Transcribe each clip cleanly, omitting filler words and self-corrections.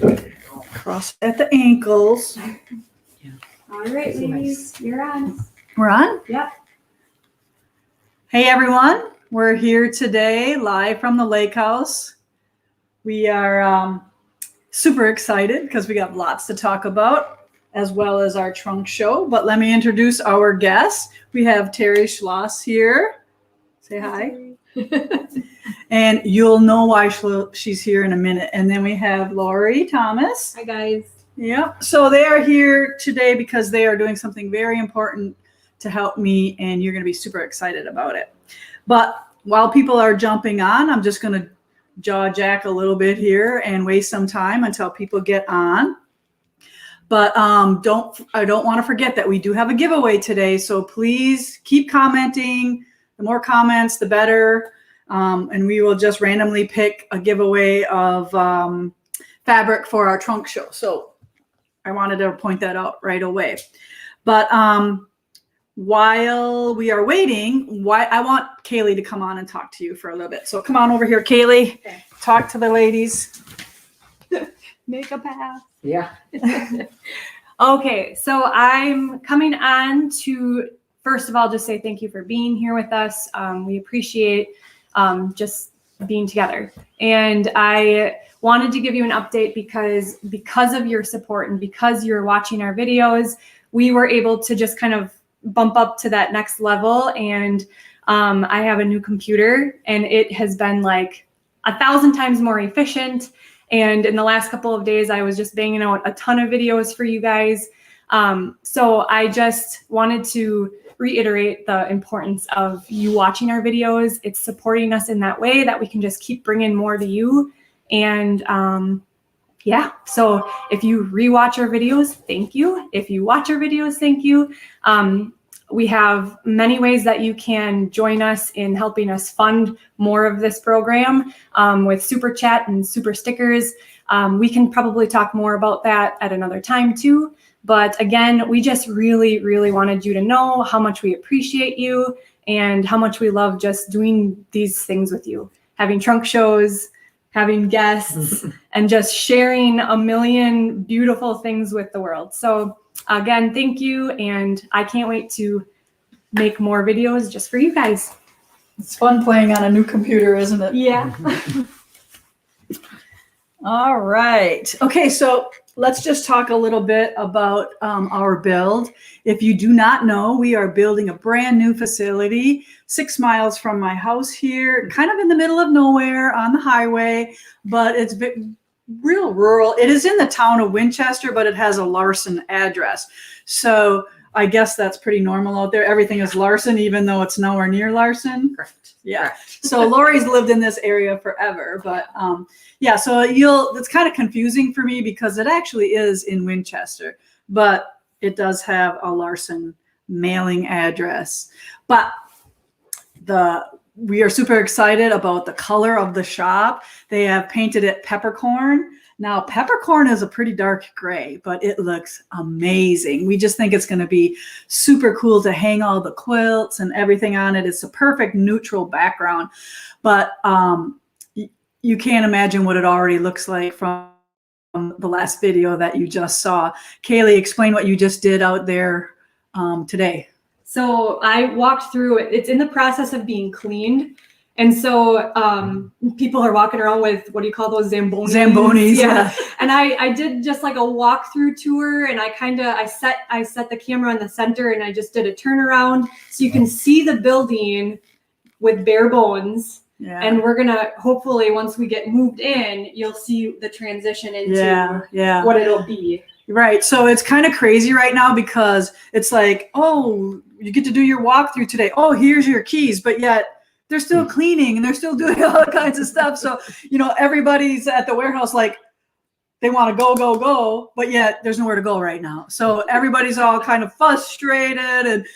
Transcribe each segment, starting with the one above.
Cross at the ankles. Yeah. All right, ladies, you're on. We're on? Yep. Hey everyone, we're here today live from the lake house. We are super excited because we got lots to talk about, as well as our trunk show. But let me introduce our guests. We have Terry Schloss here. Say hi. And you'll know why she's here in a minute. And then we have Lori Thomas. Hi, guys. Yep. So they are here today because they are doing something very important to help me, and you're going to be super excited about it. But while people are jumping on, I'm just going to jaw jack a little bit here and waste some time until people get on. But I don't want to forget that we do have a giveaway today. So please keep commenting. The more comments, the better. And we will just randomly pick a giveaway of fabric for our trunk show. So I wanted to point that out right away. But while we are waiting, I want Kaylee to come on and talk to you for a little bit. So come on over here, Kaylee. Okay. Talk to the ladies. Make a pass. Yeah. Okay, so I'm coming on to, first of all, just say thank you for being here with us. We appreciate just being together. And I wanted to give you an update because of your support and because you're watching our videos, we were able to just kind of bump up to that next level. And I have a new computer, and it has been like 1,000 times more efficient. And in the last couple of days, I was just banging out a ton of videos for you guys. So I just wanted to reiterate the importance of you watching our videos. It's supporting us in that way that we can just keep bringing more to you. And yeah, so if you rewatch our videos, thank you. If you watch our videos, thank you. We have many ways that you can join us in helping us fund more of this program with Super Chat and Super Stickers. We can probably talk more about that at another time too. But again, we just really, really wanted you to know how much we appreciate you and how much we love just doing these things with you. Having trunk shows, having guests, and just sharing a million beautiful things with the world. So again, thank you. And I can't wait to make more videos just for you guys. It's fun playing on a new computer, isn't it? Yeah. All right. Okay, so let's just talk a little bit about our build. If you do not know, we are building a brand new facility 6 miles from my house here, kind of in the middle of nowhere on the highway, but it's real rural. It is in the town of Winchester, but it has a Larson address. So I guess that's pretty normal out there. Everything is Larson, even though it's nowhere near Larson. Correct. Yeah. So Lori's lived in this area forever, but yeah, so it's kind of confusing for me because it actually is in Winchester, but it does have a Larson mailing address. But we are super excited about the color of the shop. They have painted it peppercorn. Now, peppercorn is a pretty dark gray, but it looks amazing. We just think it's going to be super cool to hang all the quilts and everything on it. It's a perfect neutral background, but you can't imagine what it already looks like from the last video that you just saw. Kaylee, explain what you just did out there today. So I walked through it. It's in the process of being cleaned. And so people are walking around with, what do you call those, Zambonis? Zambonis, yeah. And I did just like a walkthrough tour, and I set the camera in the center, and I just did a turnaround so you can see the building with bare bones. Yeah. And we're gonna, hopefully once we get moved in, you'll see the transition into what it'll be. Right. So it's kind of crazy right now because it's like, oh, you get to do your walkthrough today. Oh, here's your keys. But yet they're still cleaning and they're still doing all kinds of stuff. So, everybody's at the warehouse like they want to go, but yet there's nowhere to go right now. So everybody's all kind of frustrated and,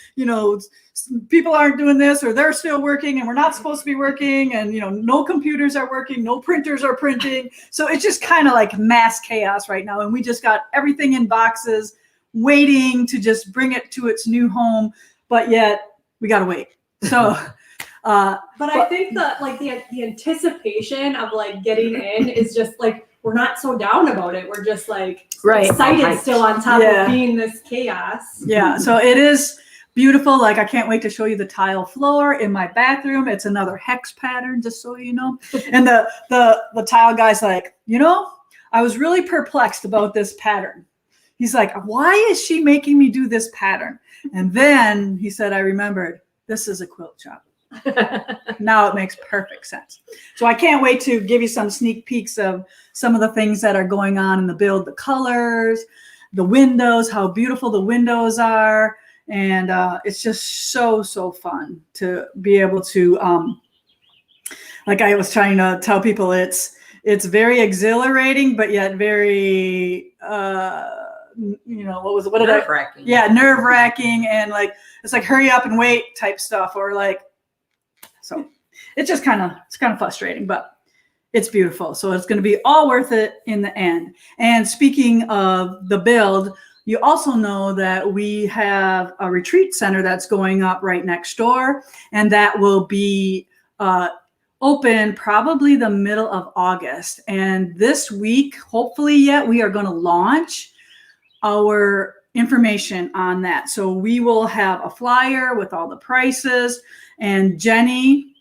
people aren't doing this or they're still working and we're not supposed to be working. And, no computers are working, no printers are printing. So it's just kind of like mass chaos right now. And we just got everything in boxes waiting to just bring it to its new home. But yet we got to wait. So but I think that the anticipation of getting in is just we're not so down about it. We're just like Right. excited still on top Yeah. of being this chaos. Yeah, so it is beautiful. Like, I can't wait to show you the tile floor in my bathroom. It's another hex pattern, just so you know. And the tile guy's like, I was really perplexed about this pattern. He's like, why is she making me do this pattern? And then he said, I remembered, this is a quilt shop. Now it makes perfect sense. So I can't wait to give you some sneak peeks of some of the things that are going on in the build, the colors, the windows, how beautiful the windows are. And it's just so fun to be able to, like I was trying to tell people, it's very exhilarating, but yet very, nerve-wracking. Yeah, nerve-wracking, and like it's like hurry up and wait type stuff, or like, so it's just kind of frustrating, but it's beautiful. So it's going to be all worth it in the end. And speaking of the build, you also know that we have a retreat center that's going up right next door, and that will be open probably the middle of August. And this week, hopefully yet, we are going to launch our information on that. So we will have a flyer with all the prices, and Jenny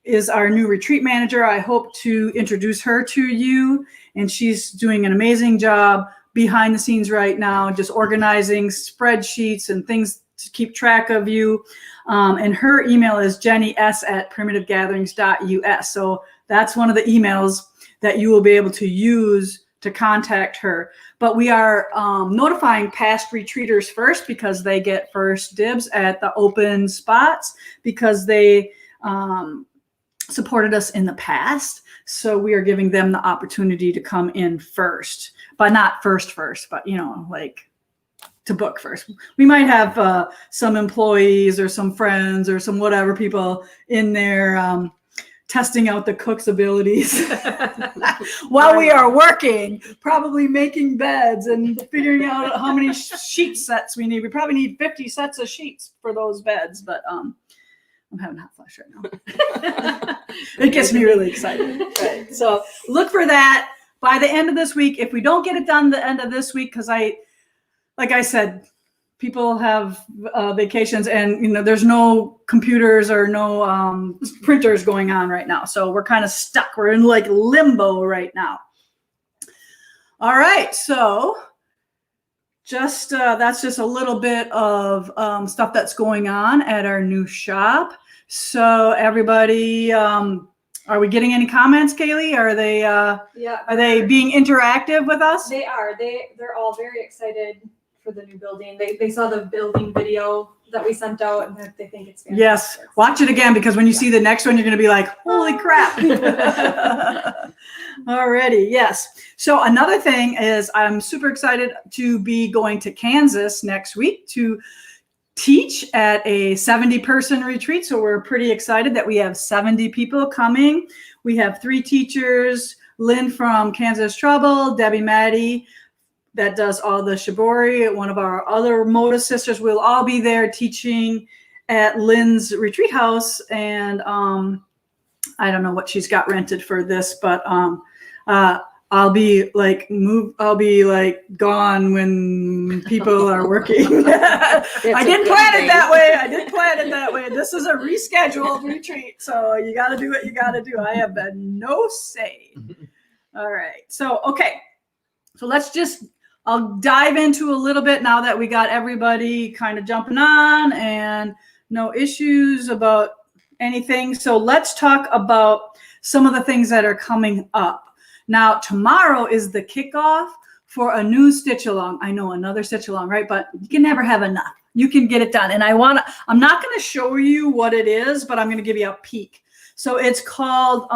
is our new retreat manager. I hope to introduce her to you, and she's doing an amazing job behind the scenes right now, just organizing spreadsheets and things to keep track of you. And her email is jennys@primitivegatherings.us. So that's one of the emails that you will be able to use to contact her. But we are notifying past retreaters first, because they get first dibs at the open spots, because they supported us in the past. So we are giving them the opportunity to come in first, but not first, but like to book first. We might have some employees or some friends or some whatever people in there testing out the cook's abilities while we are working, probably making beds and figuring out how many sheet sets we need. We probably need 50 sets of sheets for those beds, but I'm having hot flash right now. It gets me really excited. Right. So look for that by the end of this week. If we don't get it done the end of this week, because like I said, people have vacations, and there's no computers or no printers going on right now. So we're kind of stuck. We're in like limbo right now. All right. So just that's just a little bit of stuff that's going on at our new shop. So everybody, are we getting any comments, Kaylee? Are they are they being interactive with us? They are. They're all very excited for the new building. They saw the building video that we sent out, and they think it's fantastic. Yes, watch it again, because when you see the next one, you're going to be like, holy crap. Alrighty, yes. So another thing is, I'm super excited to be going to Kansas next week to teach at a 70-person retreat. So we're pretty excited that we have 70 people coming. We have 3 teachers, Lynn from Kansas Trouble, Debbie Maddie, that does all the shibori, one of our other Moda sisters. Will all be there teaching at Lynn's retreat house. And I don't know what she's got rented for this, but I'll be like gone when people are working. I didn't plan it that way. This is a rescheduled retreat. So you got to do what you got to do. I have no say. All right. So, okay. So I'll dive into a little bit now that we got everybody kind of jumping on and no issues about anything. So let's talk about some of the things that are coming up. Now, tomorrow is the kickoff for a new stitch along. I know, another stitch along, right? But you can never have enough. You can get it done. And I'm not going to show you what it is, but I'm going to give you a peek. So it's called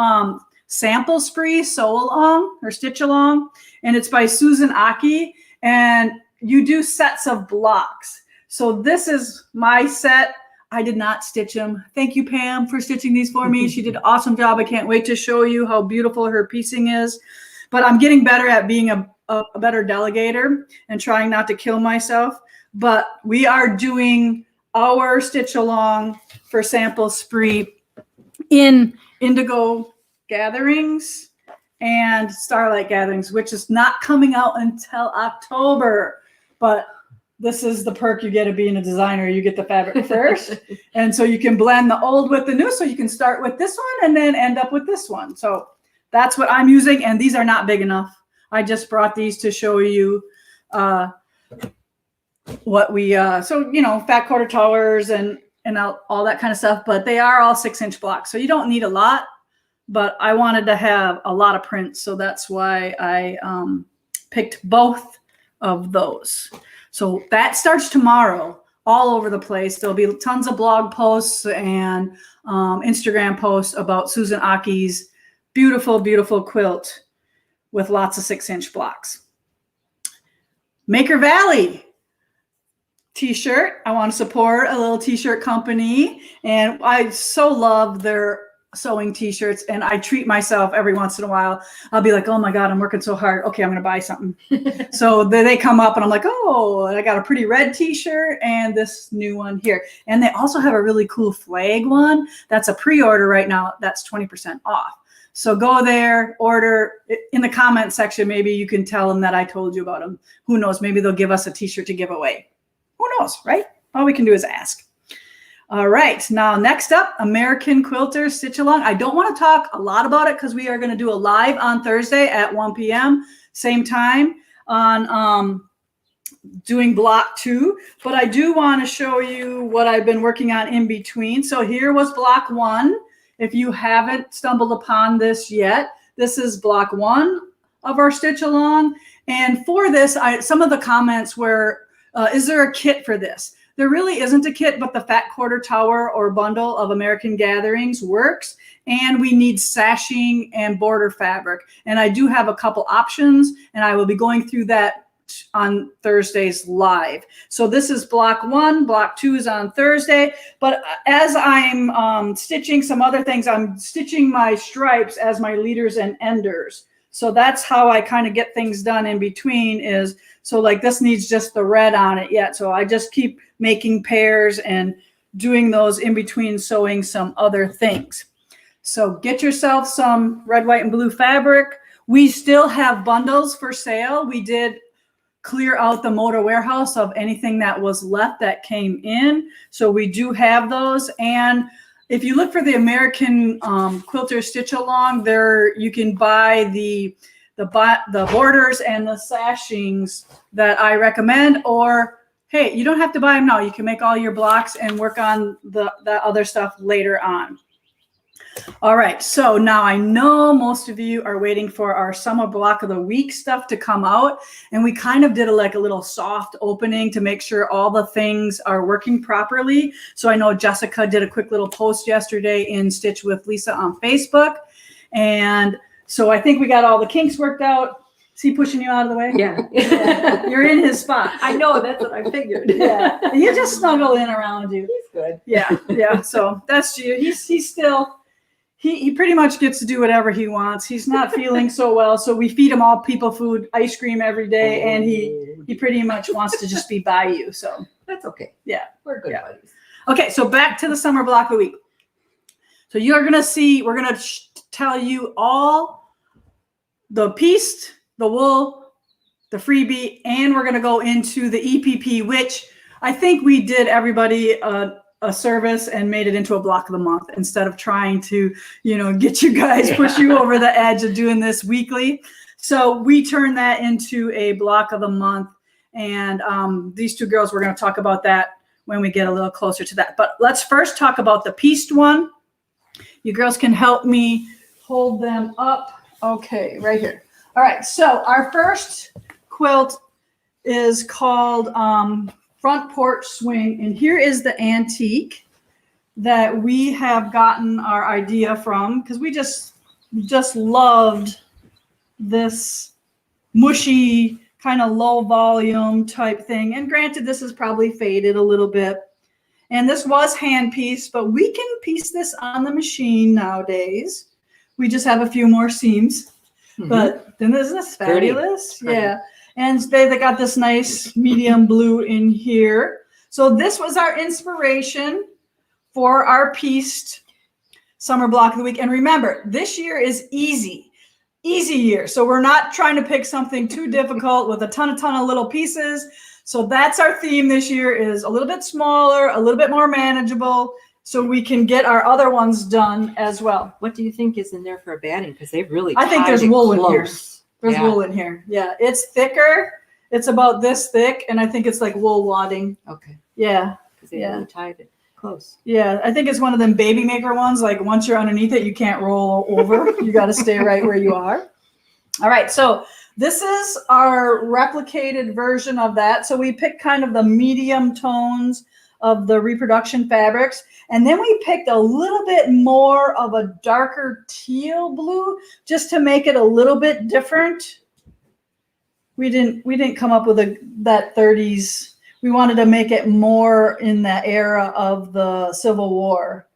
Sample Spree Sew Along or Stitch Along. And it's by Susan Aki. And you do sets of blocks. So this is my set. I did not stitch them. Thank you, Pam, for stitching these for me. She did an awesome job. I can't wait to show you how beautiful her piecing is. But I'm getting better at being a better delegator and trying not to kill myself. But we are doing our stitch along for Sample Spree in Indigo Gatherings. and Starlight Gatherings, which is not coming out until October. But this is the perk you get of being a designer. You get the fabric first. And so you can blend the old with the new. So you can start with this one and then end up with this one. So that's what I'm using. And these are not big enough. I just brought these to show you what we, so, you know, fat quarter towers and all that kind of stuff. But they are all 6-inch blocks. So you don't need a lot. But I wanted to have a lot of prints. So that's why I picked both of those. So that starts tomorrow all over the place. There'll be tons of blog posts and Instagram posts about Susan Aki's beautiful, beautiful quilt with lots of 6-inch blocks. Maker Valley t-shirt. I want to support a little t-shirt company. And I so love their sewing t-shirts, and I treat myself every once in a while. I'll be like, oh my God, I'm working so hard. Okay, I'm going to buy something. So they come up and I'm like, oh, I got a pretty red t-shirt and this new one here. And they also have a really cool flag one. That's a pre-order right now. That's 20% off. So go there, order in the comment section. Maybe you can tell them that I told you about them. Who knows? Maybe they'll give us a t-shirt to give away. Who knows, right? All we can do is ask. All right, now next up, American Quilter Stitch Along. I don't want to talk a lot about it because we are going to do a live on Thursday at 1 p.m. same time on doing block 2. But I do want to show you what I've been working on in between. So here was block 1. If you haven't stumbled upon this yet, this is block 1 of our Stitch Along. And for this, some of the comments were, is there a kit for this? There really isn't a kit, but the fat quarter tower or bundle of American Gatherings works. And we need sashing and border fabric. And I do have a couple options, and I will be going through that on Thursday's live. So this is block 1. Block 2 is on Thursday. But as I'm stitching some other things, I'm stitching my stripes as my leaders and enders. So that's how I kind of get things done in between is, so like this needs just the red on it yet. So I just keep making pairs and doing those in between sewing some other things. So get yourself some red, white, and blue fabric. We still have bundles for sale. We did clear out the motor warehouse of anything that was left that came in. So we do have those. And if you look for the American Quilter Stitch Along, there you can buy the borders and the sashings that I recommend, or hey, you don't have to buy them now. You can make all your blocks and work on that other stuff later on. All right, so now I know most of you are waiting for our summer block of the week stuff to come out, and we kind of did a little soft opening to make sure all the things are working properly. So I know Jessica did a quick little post yesterday in Stitch with Lisa on Facebook, and so I think we got all the kinks worked out. Is he pushing you out of the way? Yeah. You're in his spot. I know, that's what I figured. Yeah, he just snuggled in around you. He's good. Yeah. So that's you. He's still. He pretty much gets to do whatever he wants. He's not feeling so well, so we feed him all people food, ice cream every day, and he pretty much wants to just be by you. So That's okay. yeah, We're good Yeah. buddies. okay. So back to the summer block of the week. So you're gonna see. We're gonna tell you all the pieced, the wool, the freebie, and we're gonna go into the EPP, which I think we did everybody a service and made it into a block of the month instead of trying to, get you guys, push you over the edge of doing this weekly. So we turned that into a block of the month. And these two girls, we're going to talk about that when we get a little closer to that. But let's first talk about the pieced one. You girls can help me hold them up. Okay, right here. All right, so our first quilt is called Front Porch Swing, and here is the antique that we have gotten our idea from, because we just loved this mushy kind of low volume type thing. And granted, this is probably faded a little bit, and this was hand pieced, but we can piece this on the machine nowadays. We just have a few more seams. But then isn't this fabulous? Pretty. Yeah. And they got this nice medium blue in here. So this was our inspiration for our pieced summer block of the week. And remember, this year is easy. easy year. So we're not trying to pick something too difficult with a ton of little pieces. So that's our theme this year, is a little bit smaller, a little bit more manageable, so we can get our other ones done as well. What do you think is in there for a batting? Because they've really I think tied there's it wool in here. close. There's Yeah. wool in here. Yeah, it's thicker. It's about this thick, and I think it's like wool wadding. Okay. Yeah. Because they Yeah. really tied it close. Yeah, I think it's one of them baby maker ones. Like once you're underneath it, you can't roll over. You got to stay right where you are. All right, so this is our replicated version of that. So we picked kind of the medium tones of the reproduction fabrics. And then we picked a little bit more of a darker teal blue just to make it a little bit different. We didn't come up with that 30s. We wanted to make it more in the era of the Civil War.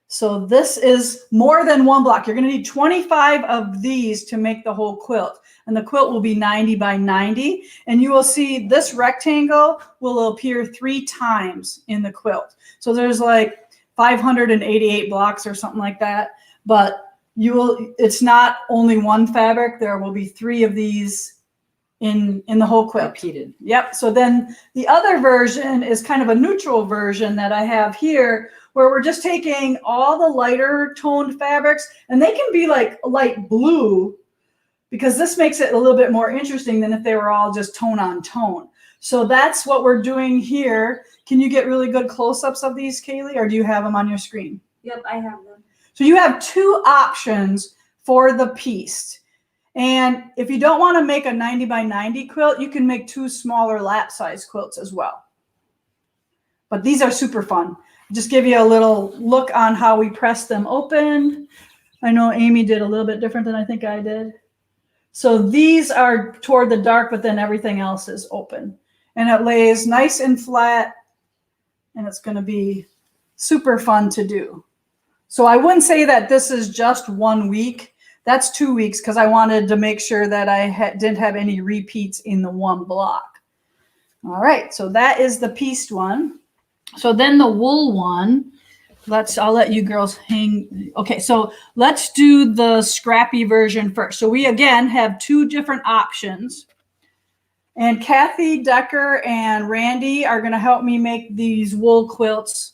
So this is more than one block. You're going to need 25 of these to make the whole quilt. And the quilt will be 90 by 90. And you will see this rectangle will appear 3 times in the quilt. So there's like 588 blocks or something like that. But it's not only one fabric. There will be 3 of these in the whole quilt. Repeated. Yep. So then the other version is kind of a neutral version that I have here, where we're just taking all the lighter toned fabrics, and they can be like light blue, because this makes it a little bit more interesting than if they were all just tone on tone. So that's what we're doing here. Can you get really good close-ups of these, Kaylee, or do you have them on your screen? Yep, I have them. So you have 2 options for the piece. And if you don't want to make a 90 by 90 quilt, you can make 2 smaller lap size quilts as well. But these are super fun. Just give you a little look on how we press them open. I know Amy did a little bit different than I think I did. So these are toward the dark, but then everything else is open. And it lays nice and flat, and it's going to be super fun to do. So I wouldn't say that this is just 1 week. That's 2 weeks, because I wanted to make sure that I didn't have any repeats in the one block. All right, so that is the pieced one. So then the wool one, I'll let you girls hang. Okay, so let's do the scrappy version first. So we again have 2 different options. And Kathy Decker and Randy are going to help me make these wool quilts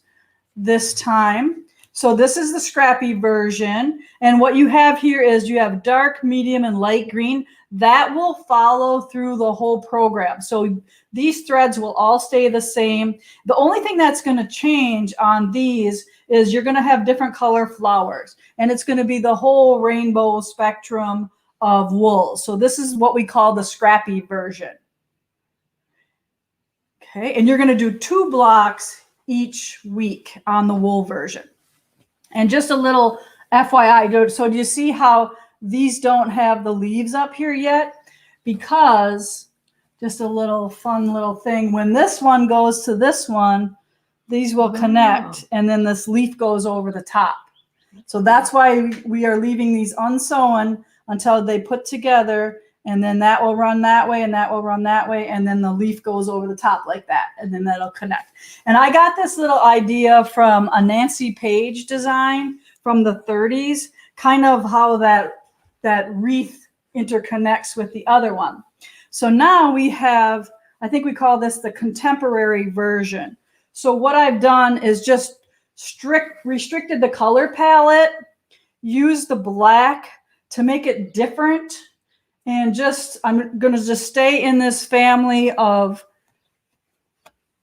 this time. So this is the scrappy version. And what you have here is you have dark, medium, and light green. That will follow through the whole program. So these threads will all stay the same. The only thing that's going to change on these is you're going to have different color flowers. And it's going to be the whole rainbow spectrum of wool. So this is what we call the scrappy version. Okay, and you're going to do 2 blocks each week on the wool version. And just a little FYI, so do you see how these don't have the leaves up here yet? Because, just a little fun little thing, when this one goes to this one, these will connect, and then this leaf goes over the top. So that's why we are leaving these unsewn until they put together, and then that will run that way, and that will run that way, and then the leaf goes over the top like that, and then that'll connect. And I got this little idea from a Nancy Page design from the 30s, kind of how that wreath interconnects with the other one. So now we have, I think we call this the contemporary version. So what I've done is just restricted the color palette, used the black to make it different. And I'm going to just stay in this family of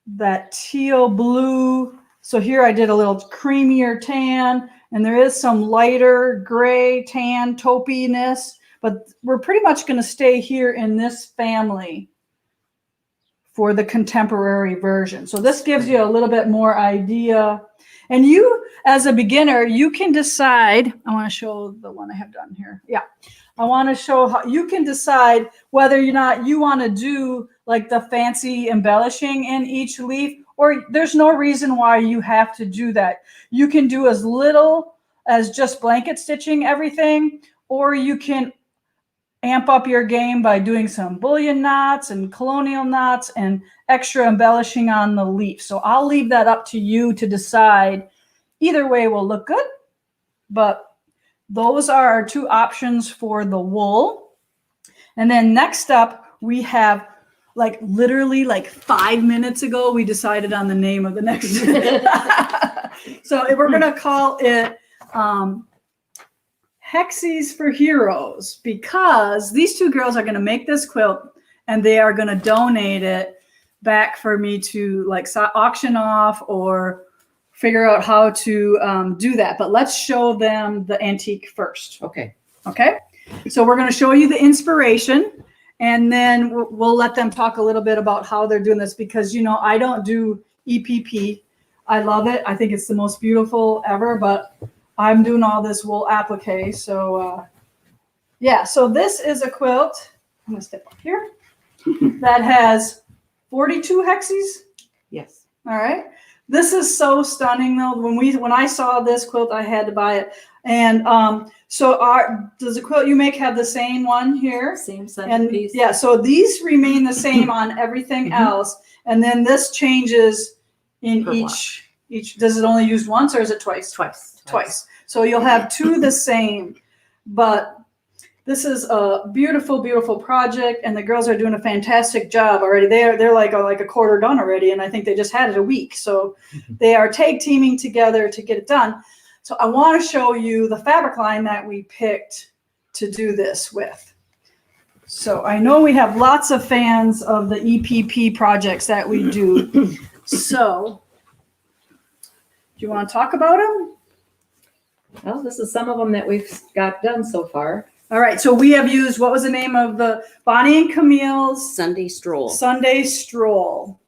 that teal blue. So here I did a little creamier tan, and there is some lighter gray tan taupiness, but we're pretty much going to stay here in this family for the contemporary version. So this gives you a little bit more idea. And you, as a beginner, you can decide. I want to show the one I have done here. Yeah. I want to show how you can decide whether or not you want to do like the fancy embellishing in each leaf, or there's no reason why you have to do that. You can do as little as just blanket stitching everything, or you can amp up your game by doing some bullion knots and colonial knots and extra embellishing on the leaf. So I'll leave that up to you to decide. Either way will look good, but those are our two options for the wool. And then next up, we have like literally like 5 minutes ago, we decided on the name of the next. So we're going to call it Hexis for Heroes, because these two girls are going to make this quilt and they are going to donate it back for me to like auction off or figure out how to do that. But let's show them the antique first. Okay. Okay. So we're going to show you the inspiration, and then we'll let them talk a little bit about how they're doing this, because, you know, I don't do EPP. I love it. I think it's the most beautiful ever, but I'm doing all this wool applique. So yeah, so this is a quilt. I'm going to step up here. That has 42 hexes. Yes. All right. This is so stunning though. When I saw this quilt, I had to buy it. And so does the quilt you make have the same one here? Same And centerpiece. yeah, so these remain the same on everything else. And then this changes in Per each. Does it only use once or is it twice? Twice. So you'll have two the same, but this is a beautiful, beautiful project, and the girls are doing a fantastic job already. They're like a quarter done already, and I think they just had it a week. So they are tag teaming together to get it done. So I want to show you the fabric line that we picked to do this with. So I know we have lots of fans of the EPP projects that we do. So do you want to talk about them? Well, this is some of them that we've got done so far. All right, so we have used, what was the name of the Bonnie and Camille's Sunday Stroll. Sunday Stroll.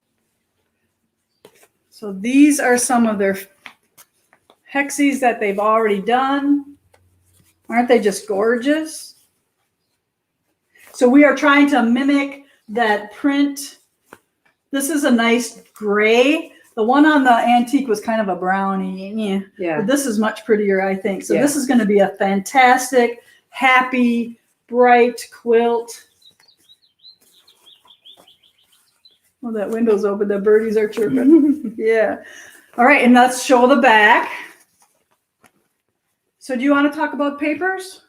So these are some of their hexes that they've already done. Aren't they just gorgeous? So we are trying to mimic that print. This is a nice gray. The one on the antique was kind of a brownie. Yeah. But this is much prettier, I think. So Yeah. this is going to be a fantastic, happy, bright quilt. Well, that window's open. The birdies are chirping. Yeah. All right, and let's show the back. So do you want to talk about papers?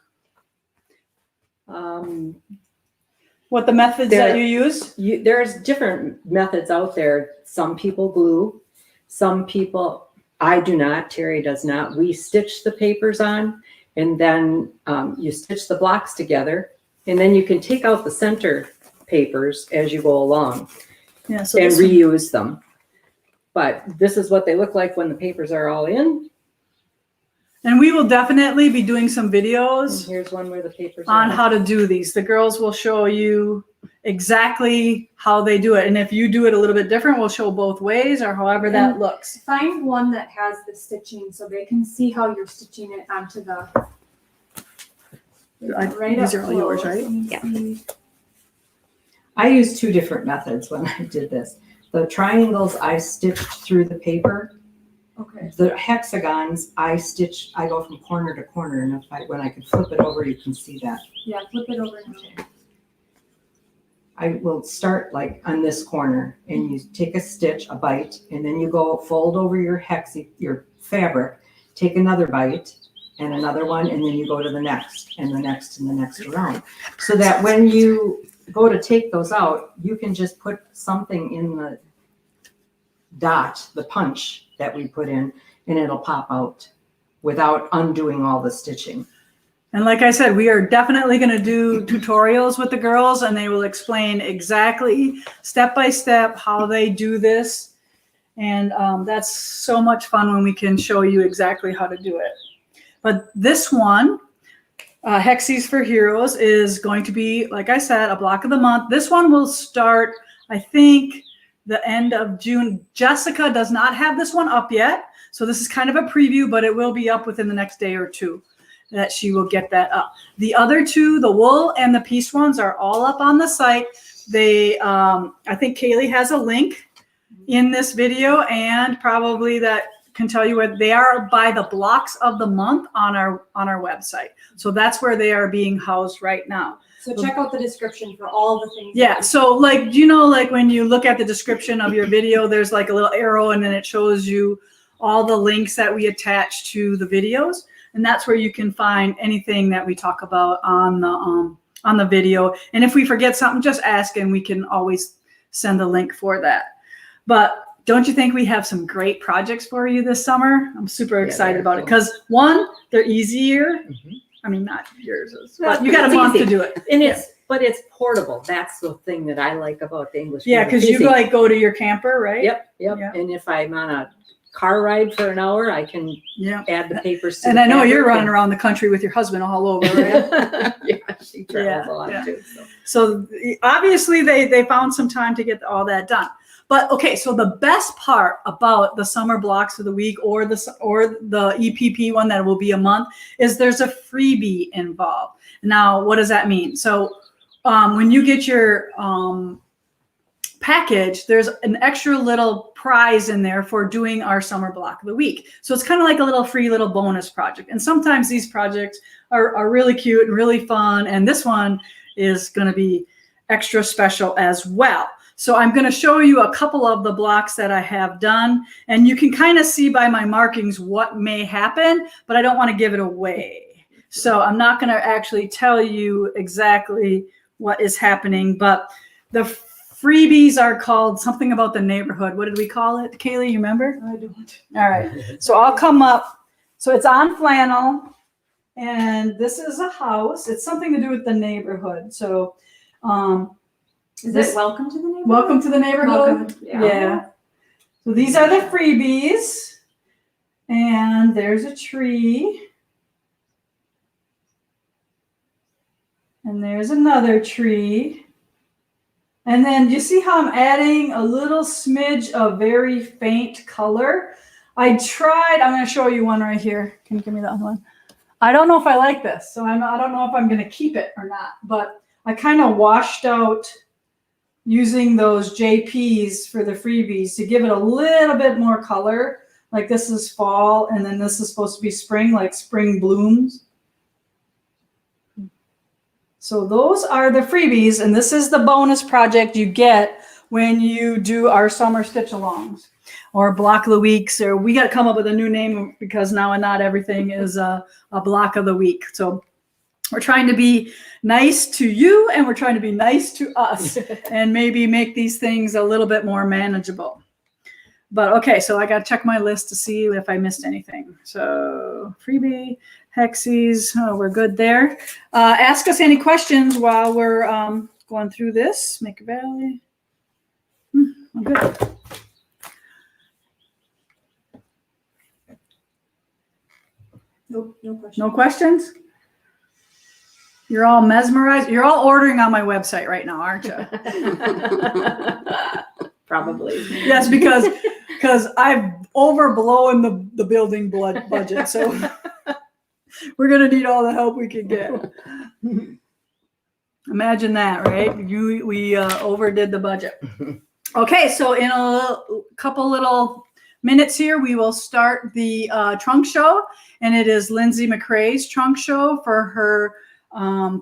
What the methods that you use? There's different methods out there. Some people glue, some people, I do not, Terry does not. We stitch the papers on, and then you stitch the blocks together, and then you can take out the center papers as you go along Yeah, so and this, reuse them. But this is what they look like when the papers are all in. and we will definitely be doing some And videos here's one where the papers on are. how to do these. The girls will show you exactly how they do it. And if you do it a little bit different, we'll show both ways or however that And looks. Find one that has the stitching so they can see how you're stitching it onto the. These up are all yours, close. right? Let me Yeah. see. I used two different methods when I did this. The triangles I stitched through the paper. Okay. The hexagons I go from corner to corner, and when I could flip it over, you can see that. Yeah, flip it over now. I will start like on this corner, and you take a stitch, a bite, and then you go fold over your fabric, take another bite and another one, and then you go to the next and the next and the next around. So that when you go to take those out, you can just put something in the dot, the punch that we put in, and it'll pop out without undoing all the stitching. And like I said, we are definitely going to do tutorials with the girls, and they will explain exactly step by step how they do this. And that's so much fun when we can show you exactly how to do it. But this one, Hexis for Heroes, is going to be, like I said, a block of the month. This one will start, I think, the end of June. Jessica does not have this one up yet. So this is kind of a preview, but it will be up within the next day or two that she will get that up. The other two, the wool and the piece ones, are all up on the site. They, I think Kaylee has a link in this video, and probably that can tell you where they are by the blocks of the month on our website. So that's where they are being housed right now. So check out the description for all the things. Yeah, so like, you know, like when you look at the description of your video, there's like a little arrow and then it shows you all the links that we attach to the videos. and that's where you can find anything that we talk about on the video. And if we forget something, just ask, and we can always send a link for that. But don't you think we have some great projects for you this summer? I'm super excited about it because, one, they're easier. I mean, not yours, but you got a month to do it. And but it's portable. That's the thing that I like about the English. Yeah, because you like go to your camper, right? Yep. Yeah. And if I'm on a car ride for an hour, I can add the papers to And the I know you're fabric running around the country with your husband all over, right? Yeah, she travels a lot too. So obviously they found some time to get all that done. But okay, so the best part about the summer blocks of the week or the EPP one that will be a month is there's a freebie involved. Now, what does that mean? So when you get your package, there's an extra little prize in there for doing our summer block of the week. So it's kind of like a little free little bonus project. And sometimes these projects are really cute and really fun. And this one is going to be extra special as well. So I'm going to show you a couple of the blocks that I have done, and you can kind of see by my markings what may happen, but I don't want to give it away. So I'm not going to actually tell you exactly what is happening, but the freebies are called something about the neighborhood. What did we call it? Kaylee, you remember? I don't. All right. So I'll come up. So it's on flannel, and this is a house. It's something to do with the neighborhood. So, is it welcome to the neighborhood? Welcome to the neighborhood. Yeah. So these are the freebies. And there's a tree. And there's another tree. And then you see how I'm adding a little smidge of very faint color? I'm going to show you one right here. Can you give me that one? I don't know if I like this. So I don't know if I'm going to keep it or not. But I kind of washed out using those JPs for the freebies to give it a little bit more color. Like this is fall, and then this is supposed to be spring, like spring blooms. So those are the freebies, and this is the bonus project you get when you do our summer stitch-alongs or block of the weeks, or we got to come up with a new name because now and not everything is a block of the week. So we're trying to be nice to you, and we're trying to be nice to us and maybe make these things a little bit more manageable. But okay, so I got to check my list to see if I missed anything. So freebie, Hexis, we're good there. Ask us any questions while we're going through this. Make a Valley. I'm good. Nope, no questions. No questions? You're all mesmerized. You're all ordering on my website right now, aren't you? Probably. Yes, because I've overblown the building budget. So we're going to need all the help we can get. Imagine that, right? We overdid the budget. Okay, so in a couple little minutes here, we will start the trunk show. And it is Linzee McCray's trunk show for her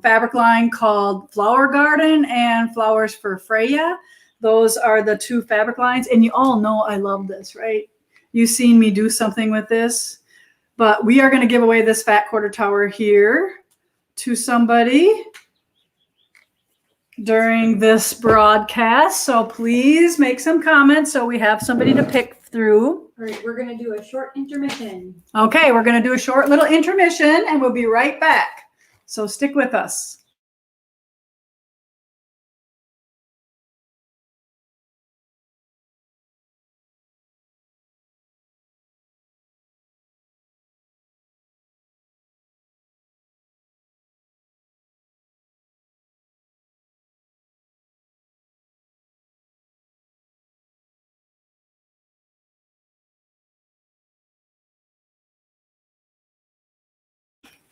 fabric line called Flower Garden and Flowers for Freya. Those are the two fabric lines. And you all know I love this, right? You've seen me do something with this. But we are going to give away this fat quarter tower here to somebody during this broadcast. So please make some comments so we have somebody to pick through. All right, we're going to do a short intermission. Okay, we're going to do a short little intermission and we'll be right back. So stick with us.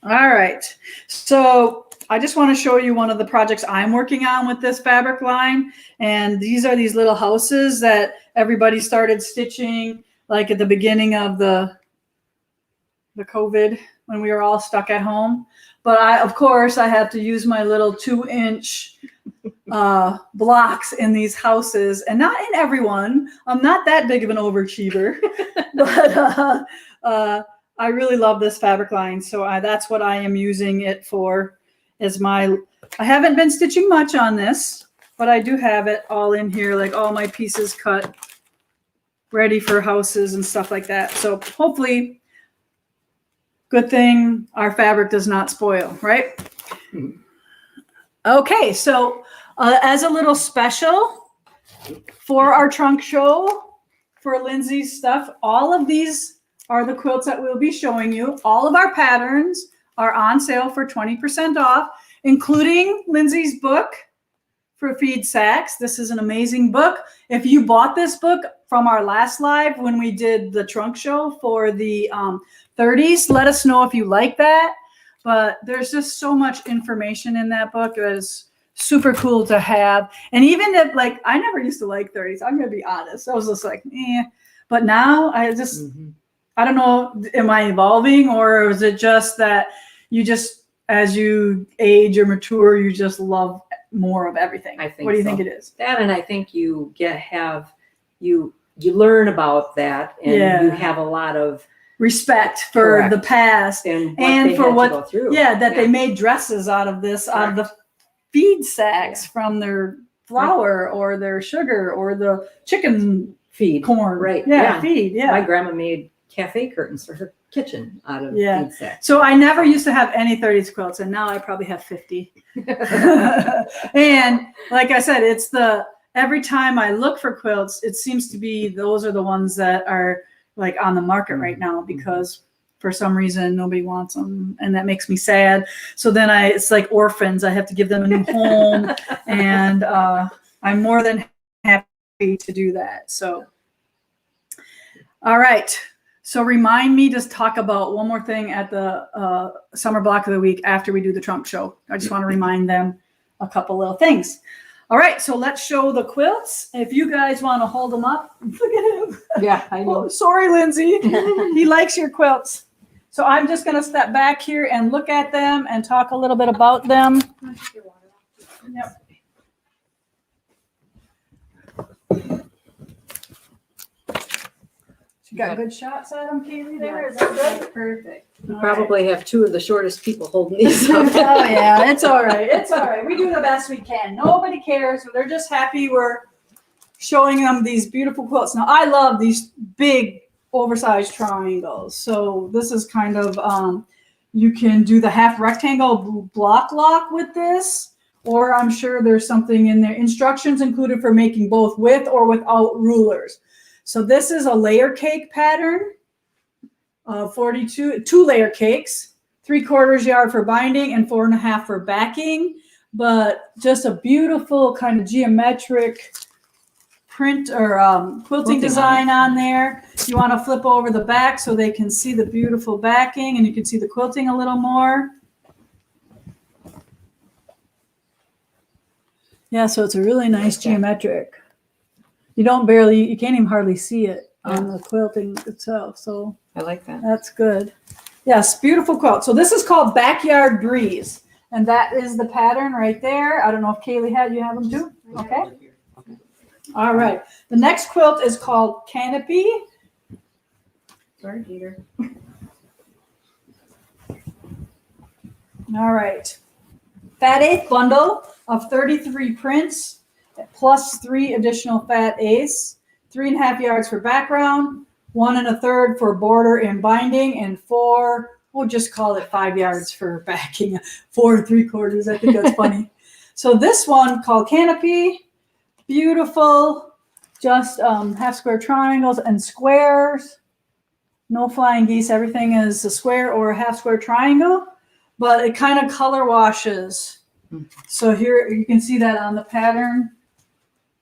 All right, so I just want to show you one of the projects I'm working on with this fabric line. And these are these little houses that everybody started stitching like at the beginning of the COVID when we were all stuck at home. But of course, I have to use my little 2-inch blocks in these houses, and not in everyone. I'm not that big of an overachiever, but I really love this fabric line. So that's what I am using it for. I haven't been stitching much on this, but I do have it all in here, like all my pieces cut, ready for houses and stuff like that. So hopefully, good thing our fabric does not spoil, right? Okay, so as a little special for our trunk show, for Linzee's stuff, all of these are the quilts that we'll be showing you. All of our patterns are on sale for 20% off, including Linzee's book for Feed Sacks. This is an amazing book. If you bought this book from our last live when we did the trunk show for the 30s, let us know if you like that. But there's just so much information in that book. It is super cool to have. And even if, like, I never used to like 30s. I'm going to be honest. I was just like, eh. But now I just, I don't know, am I evolving, or is it just that you just, as you age or mature, you just love more of everything? I think What do you so. think it is? That, and I think you you learn about that, and Yeah. you have a lot of Respect for Correct. the past, and and for what to go through. that they made dresses out of this, out of the feed sacks from their flour or their sugar or the chicken feed corn. right? Yeah, feed. Yeah. My grandma made cafe curtains for her kitchen out of Yeah. feed sacks. So I never used to have any 30s quilts, and now I probably have 50. And like I said, every time I look for quilts, it seems to be those are the ones that are like on the market right now, because for some reason nobody wants them, and that makes me sad. So then it's like orphans. I have to give them a new home, and I'm more than happy to do that. So, all right. So remind me to talk about one more thing at the summer block of the week after we do the trunk show. I just want to remind them a couple little things. All right, so let's show the quilts. If you guys want to hold them up, look at him. Yeah, I know. Oh, sorry, Lindsay. He likes your quilts. So I'm just going to step back here and look at them and talk a little bit about them. Yep. You got good shots at them, Kaylee, there? Is that good? Perfect. You All probably have two of the shortest people holding these up. Oh yeah, it's all right. It's all right. We do the best we can. Nobody cares. They're just happy we're showing them these beautiful quilts. Now I love these big oversized triangles. So this is kind of you can do the half rectangle block lock with this, or I'm sure there's something in there. Instructions included for making both with or without rulers. So this is a layer cake pattern. 2-layer cakes, 3/4 yard for binding and 4.5 for backing, but just a beautiful kind of geometric print or quilting design on there. You want to flip over the back so they can see the beautiful backing, and you can see the quilting a little more. Yeah, so it's a really nice geometric. You can't even hardly see it on the quilting itself. So I like that. that's good. Yes, beautiful quilt. So this is called Backyard Breeze, and that is the pattern right there. I don't know if Kaylee you have them too? Okay. All right. The next quilt is called Canopy. Sorry, Peter. All right. Fat eighth bundle of 33 prints plus 3 additional fat eighths, 3.5 yards for background, 1 1/3 for border and binding, and 4, we'll just call it 5 yards for backing, 4 3/4. I think that's funny. So this one called Canopy, beautiful, just half square triangles and squares. No flying geese. Everything is a square or a half square triangle, but it kind of color washes. So here you can see that on the pattern.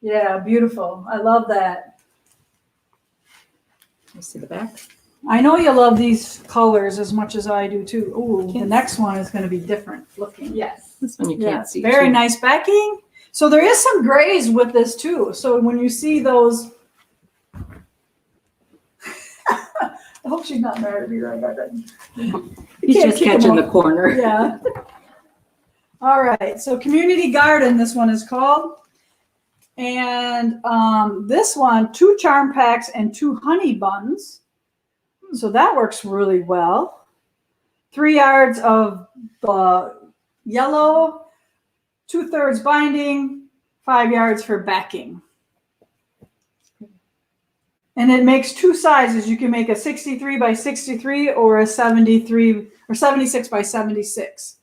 Yeah, beautiful. I love that. You see the back? I know you love these colors as much as I do too. Ooh, the next one is going to be different looking. Yes. This one you Yeah, can't see. very too. nice backing. So there is some grays with this too. So when you see those, I hope she's not mad at me right now. He's can't just kick 'em catching the off. corner. Yeah. All right. So Community Garden, this one is called. And this one, 2 charm packs and 2 honey buns. So that works really well. 3 yards of yellow, 2/3 binding, 5 yards for backing. And it makes 2 sizes. You can make a 63 by 63 or a 73 or 76 by 76.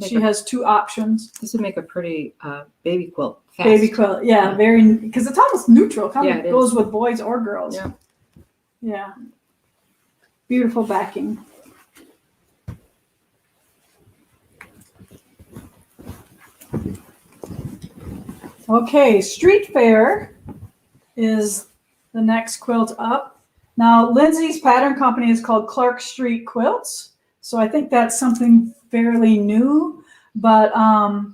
She has 2 options. This would make a pretty baby quilt. Fast. Baby quilt, yeah, very, because it's almost neutral. Kind of it goes is. with boys or girls. Yeah. Yeah. Beautiful backing. Okay, Street Fair is the next quilt up. Now, Linzee's pattern company is called Clark Street Quilts. So I think that's something fairly new, but I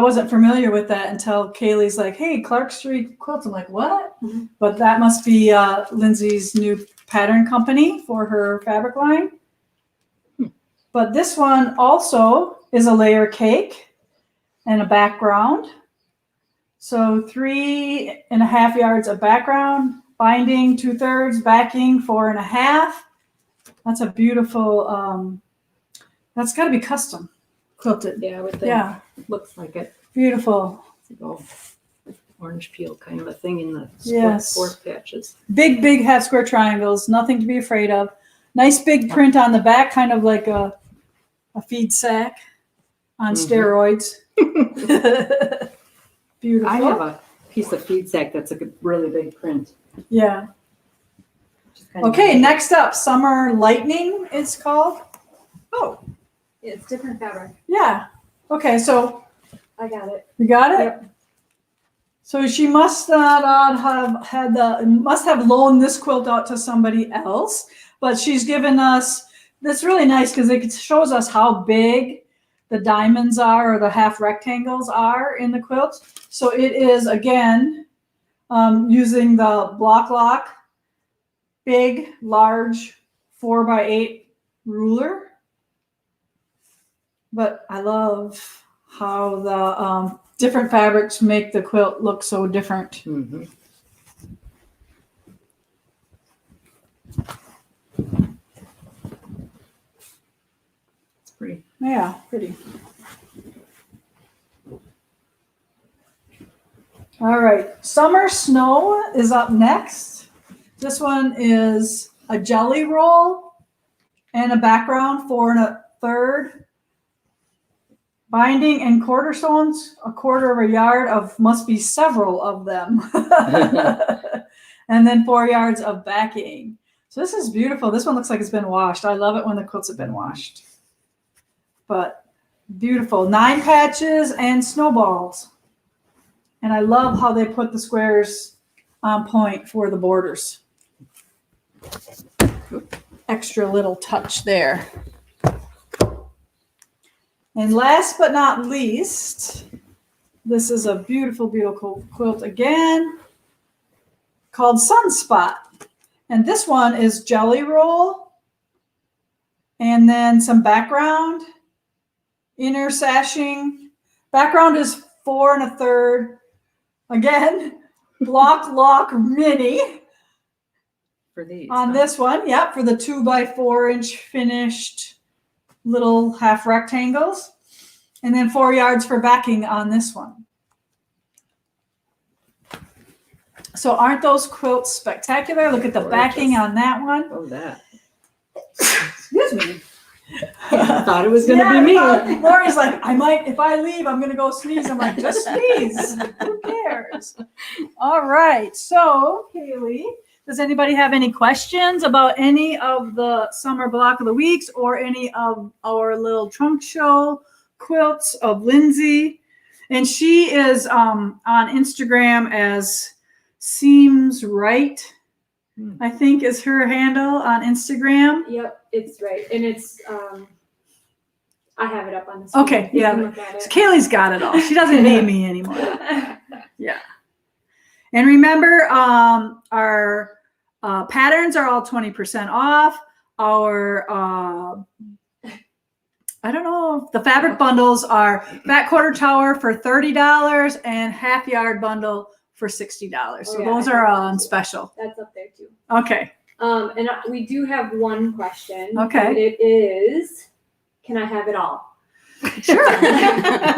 wasn't familiar with that until Kaylee's like, hey, Clark Street Quilts. I'm like, what? Mhm. But that must be Linzee's new pattern company for her fabric line. But this one also is a layer cake and a background. So 3.5 yards of background, binding 2/3, backing 4.5. That's a beautiful, that's gotta be custom quilted. Yeah, with the, Yeah, looks like it. beautiful. It's like, orange peel kind of a thing in the Yes. sport patches. Big half square triangles, nothing to be afraid of. Nice big print on the back, kind of like a feed sack on steroids. Beautiful. I have a piece of feed sack that's a really big print. Yeah. Just kind of Okay, next up, Summer Lightning it's called. Oh, It's different fabric. yeah. Okay, so I got it. you got it? Yep. So she must not must have loaned this quilt out to somebody else, but she's given us, that's really nice because it shows us how big the diamonds are or the half rectangles are in the quilt. So it is, again, using the block lock, big, large 4x8 ruler. But I love how the different fabrics make the quilt look so different. Mhm. It's pretty. Yeah, pretty. All right, Summer Snow is up next. This one is a jelly roll and a background 4 1/3. Binding and quarter stones, 1/4 yard of, must be several of them. And then 4 yards of backing. So this is beautiful. This one looks like it's been washed. I love it when the quilts have been washed. But beautiful. 9 patches and snowballs. And I love how they put the squares on point for the borders. Extra little touch there. And last but not least, this is a beautiful, beautiful quilt again called Sunspot. And this one is jelly roll and then some background, inner sashing. Background is 4 1/3. Again, block lock mini For these. on this one. Yep, for the 2x4 finished little half rectangles, and then 4 yards for backing on this one. So aren't those quilts spectacular? Look at the backing on that one. Oh, that. Excuse me. I thought it was going to be me. Lori's like, I might, if I leave, I'm going to go sneeze. I'm like, just sneeze. Who cares? All right. So, Kaylee, does anybody have any questions about any of the summer block of the weeks or any of our little trunk show quilts of Linzee? And she is on Instagram as Seems Right, I think is her handle on Instagram. Yep, it's right. And it's, I have it up on the screen. Okay, You yeah. can look at So it. Kaylee's got it all. She doesn't need me anymore. Yeah. And remember, our patterns are all 20% off. Our, I don't know, the fabric bundles are fat quarter tower for $30 and half yard bundle for $60. So Oh, yeah, those I are have on those too. special. That's up there too. Okay. And we do have one question. Okay. And it is, can I have it all? Sure.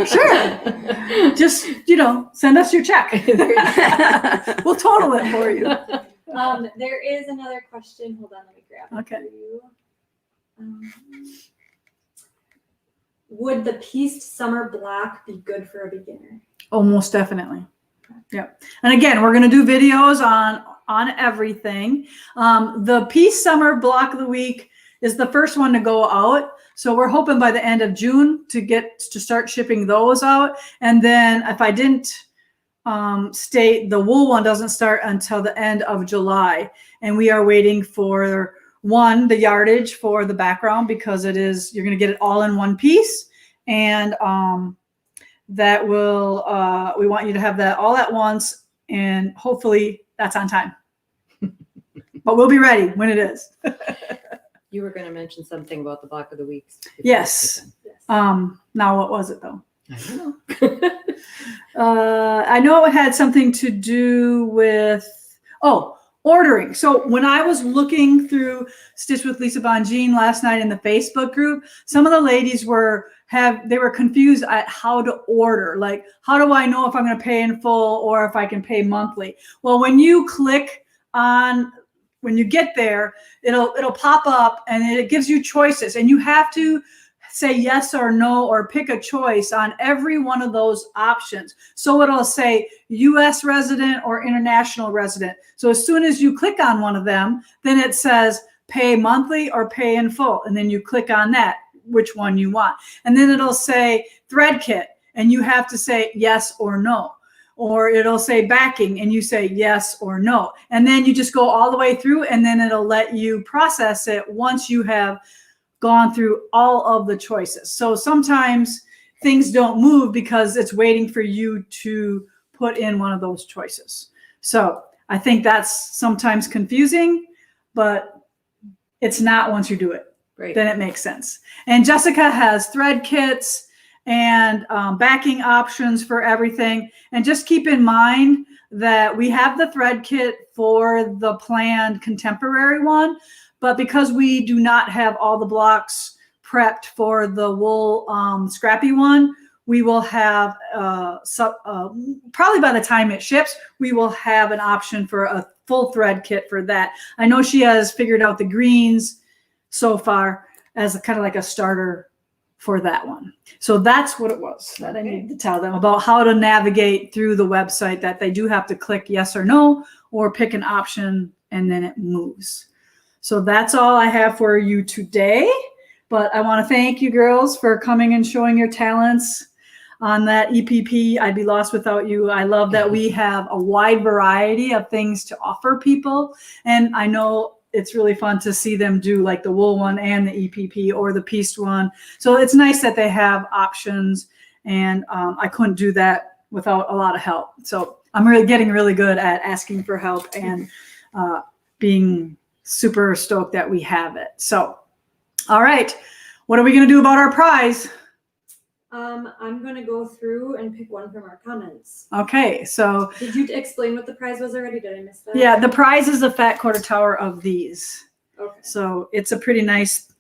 Sure. Just, send us your check. We'll total it for you. There is another question. Hold on, let me grab it Okay. for you. Would the pieced summer block be good for a beginner? Oh, most definitely. Yep. And again, we're going to do videos on everything. The Peace Summer Block of the Week is the first one to go out. So we're hoping by the end of June to start shipping those out. And then if I didn't state, the wool one doesn't start until the end of July. And we are waiting for the yardage for the background, because you're going to get it all in one piece. And that will, we want you to have that all at once, and hopefully that's on time. But we'll be ready when it is. You were going to mention something about the block of the weeks. Yes. Now what was it though? I don't know. I know it had something to do with, ordering. So when I was looking through Stitch with Lisa Bonjean last night in the Facebook group, some of the ladies were confused at how to order. Like, how do I know if I'm going to pay in full or if I can pay monthly? Well, when you get there, it'll pop up and it gives you choices, and you have to say yes or no or pick a choice on every one of those options. So it'll say US resident or international resident. So as soon as you click on one of them, then it says pay monthly or pay in full. And then you click on that, which one you want. And then it'll say thread kit, and you have to say yes or no. Or it'll say backing, and you say yes or no. And then you just go all the way through, and then it'll let you process it once you have gone through all of the choices. So sometimes things don't move because it's waiting for you to put in one of those choices. So I think that's sometimes confusing, but it's not once you do it. Right. Then it makes sense. And Jessica has thread kits and backing options for everything. And just keep in mind that we have the thread kit for the planned contemporary one, but because we do not have all the blocks prepped for the wool scrappy one, we will have, probably by the time it ships, we will have an option for a full thread kit for that. I know she has figured out the greens so far as kind of like a starter for that one. So that's what it was that I needed to tell them about how to navigate through the website, that they do have to click yes or no or pick an option and then it moves. So that's all I have for you today. But I want to thank you girls for coming and showing your talents on that EPP. I'd be lost without you. I love that we have a wide variety of things to offer people. And I know it's really fun to see them do like the wool one and the EPP or the pieced one. So it's nice that they have options, and I couldn't do that without a lot of help. So I'm really getting really good at asking for help and being super stoked that we have it. So, all right, what are we going to do about our prize? I'm going to go through and pick one from our comments. Okay, so Did you explain what the prize was already? Did I miss that? yeah, the prize is a fat quarter tower of these. Okay. So it's a pretty nice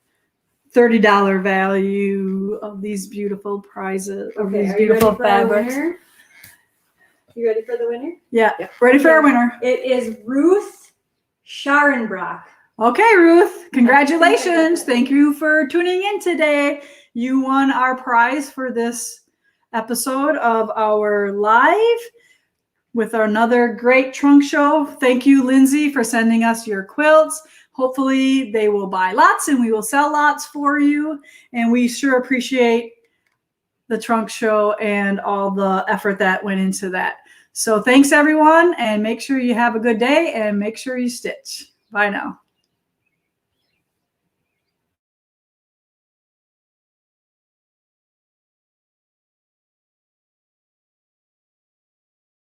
$30 value of these beautiful prizes, of these are you beautiful ready for our fabrics. winner? You ready for the winner? Yeah, Yep. ready for our winner. It is Ruth Scharenbrock. Okay, Ruth, congratulations. Thank you for tuning in today. You won our prize for this episode of our live with another great trunk show. Thank you, Lindsay, for sending us your quilts. Hopefully they will buy lots and we will sell lots for you. And we sure appreciate the trunk show and all the effort that went into that. So thanks everyone, and make sure you have a good day and make sure you stitch. Bye now.